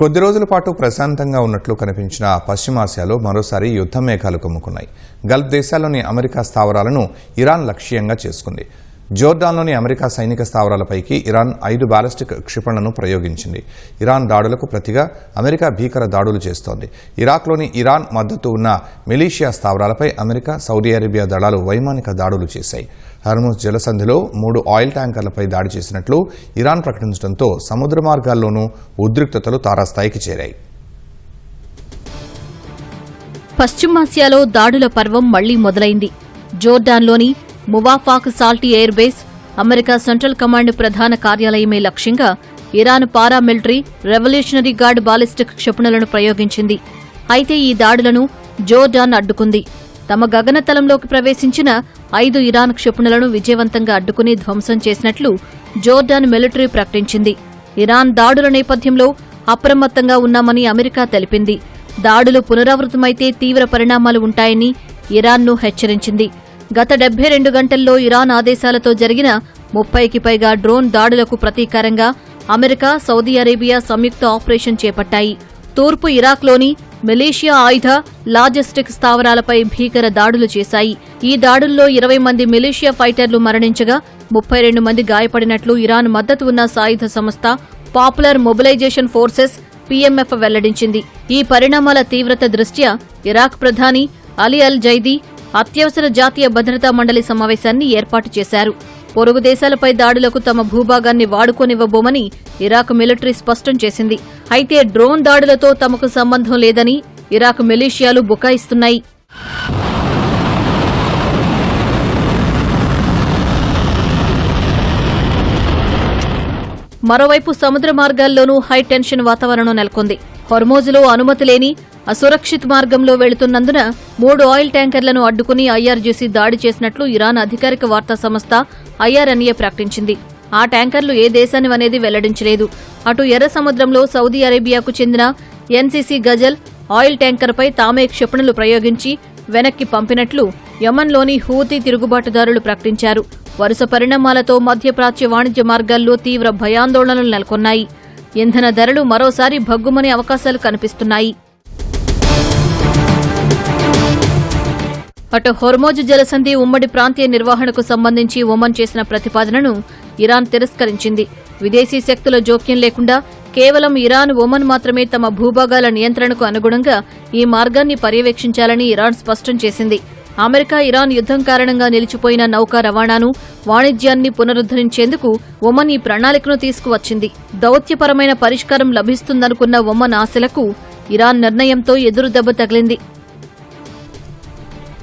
కొద్ది రోజుల పాటు ప్రశాంతంగా ఉన్నట్లు కనిపించిన పశ్చిమాసియాలో మరోసారి యుద్ధ మేఘాలు కమ్ముకున్నాయి. గల్ఫ్ దేశాల్లోని అమెరికా స్థావరాలను ఇరాన్ లక్ష్యంగా చేసుకుంది. జోర్డాన్లోని అమెరికా సైనిక స్థావరాలపైకి ఇరాన్ 5 బాలిస్టిక్ క్షిపణులను ప్రయోగించింది. ఇరాన్ దాడులకు ప్రతిగా అమెరికా భీకర దాడులు చేస్తోంది. ఇరాక్లోని ఇరాన్ మద్దతు ఉన్న మిలీషియా స్థావరాలపై అమెరికా, సౌదీ అరేబియా దళాలు వైమానిక దాడులు చేశాయి. హర్ముజ్ జలసంధిలో 3 ఆయిల్ ట్యాంకర్లపై దాడి చేసినట్లు ఇరాన్ ప్రకటించడంతో సముద్ర మార్గాల్లోనూ ఉద్రిక్తతలు తారాస్థాయికి చేరాయి. పశ్చిమాసియాలో దాడుల పర్వం మళ్లీ మొదలైంది. జోర్డాన్లోని Muwaffaq Salti air base, America Central Command ప్రధాన కార్యాలయమే లక్ష్యంగా Iran paramilitary revolutionary guard ballistic క్షిపణులను ప్రయోగించింది. అయితే ఈ దాడులను జోర్డాన్ అడ్డుకుంది. తమ గగనతలంలోకి ప్రవేశించిన 5 ఇరాన్ క్షిపణులను విజయవంతంగా అడ్డుకుని ధ్వంసం చేసినట్లు జోర్డాన్ మిలిటరీ ప్రకటించింది. ఇరాన్ దాడుల నేపథ్యంలో అప్రమత్తంగా ఉన్నామని అమెరికా తెలిపింది. దాడులు పునరావృతమైతే తీవ్ర పరిణామాలు ఉంటాయని ఇరాన్ను హెచ్చరించింది. గత 72 గంటల్లో ఇరాన్ ఆదేశాలతో జరిగిన 30కి పైగా డ్రోన్ దాడులకు ప్రతీకారంగా అమెరికా, సౌదీ అరేబియా సంయుక్త ఆపరేషన్ చేపట్టాయి. తూర్పు ఇరాక్లోని మిలీషియా ఆయుధ, లాజిస్టిక్ స్థావరాలపై భీకర దాడులు చేశాయి. ఈ దాడుల్లో 20 మంది మిలీషియా ఫైటర్లు మరణించగా 32 మంది గాయపడినట్లు ఇరాన్ మద్దతు ఉన్న సాయుధ సంస్థ పాపులర్ మొబిలైజేషన్ ఫోర్సెస్ PMF వెల్లడించింది. ఈ పరిణామాల తీవ్రత దృష్ట్యా ఇరాక్ ప్రధాని అలీ అల్ జైదీ అత్యవసర జాతీయ భద్రతా మండలి సమావేశాన్ని ఏర్పాటు చేశారు. పొరుగు దేశాలపై దాడులకు తమ భూభాగాన్ని వాడుకోనివ్వబోమని ఇరాక్ మిలిటరీ స్పష్టం చేసింది. అయితే డ్రోన్ దాడులతో తమకు సంబంధం లేదని ఇరాక్ మిలీషియాలు బుకాయిస్తున్నాయి. మరోవైపు సముద్ర మార్గాల్లోనూ హైటెన్షన్ వాతావరణం నెలకొంది. హొర్మోజులో అనుమతి లేని అసురక్షిత మార్గంలో వెళుతున్నందున 3 ఆయిల్ ట్యాంకర్లను అడ్డుకుని IRGC దాడి చేసినట్లు ఇరాన్ అధికారిక వార్తా సంస్థ IRNA ప్రకటించింది. ఆ ట్యాంకర్లు ఏ దేశానివనేది వెల్లడించలేదు. అటు ఎర్ర సముద్రంలో సౌదీ అరేబియాకు చెందిన NCC గజల్ ఆయిల్ ట్యాంకర్పై తామే క్షిపణులు ప్రయోగించి వెనక్కి పంపినట్లు యమన్లోని హూతీ తిరుగుబాటుదారులు ప్రకటించారు. వరుస పరిణామాలతో మధ్యప్రాచ్య వాణిజ్య మార్గాల్లో తీవ్ర భయాందోళనలు నెలకొన్నాయి. ఇంధన ధరలు మరోసారి భగ్గుమనే అవకాశాలు కనిపిస్తున్నాయి. అటు హొర్మోజ్ జలసంధి ఉమ్మడి ప్రాంతీయ నిర్వహణకు సంబంధించి ఒమన్ చేసిన ప్రతిపాదనను ఇరాన్ తిరస్కరించింది. విదేశీ శక్తుల జోక్యం లేకుండా కేవలం ఇరాన్, ఒమన్ మాత్రమే తమ భూభాగాల నియంత్రణకు అనుగుణంగా ఈ మార్గాన్ని పర్యవేక్షించాలని ఇరాన్ స్పష్టం చేసింది. అమెరికా, ఇరాన్ యుద్ధం కారణంగా నిలిచిపోయిన నౌకా రవాణాను, వాణిజ్యాన్ని పునరుద్దరించేందుకు ఒమన్ ఈ ప్రణాళికను తీసుకువచ్చింది. దౌత్యపరమైన పరిష్కారం లభిస్తుందనుకున్న ఒమన్ ఆశలకు ఇరాన్ నిర్ణయంతో ఎదురుదెబ్బ తగిలింది.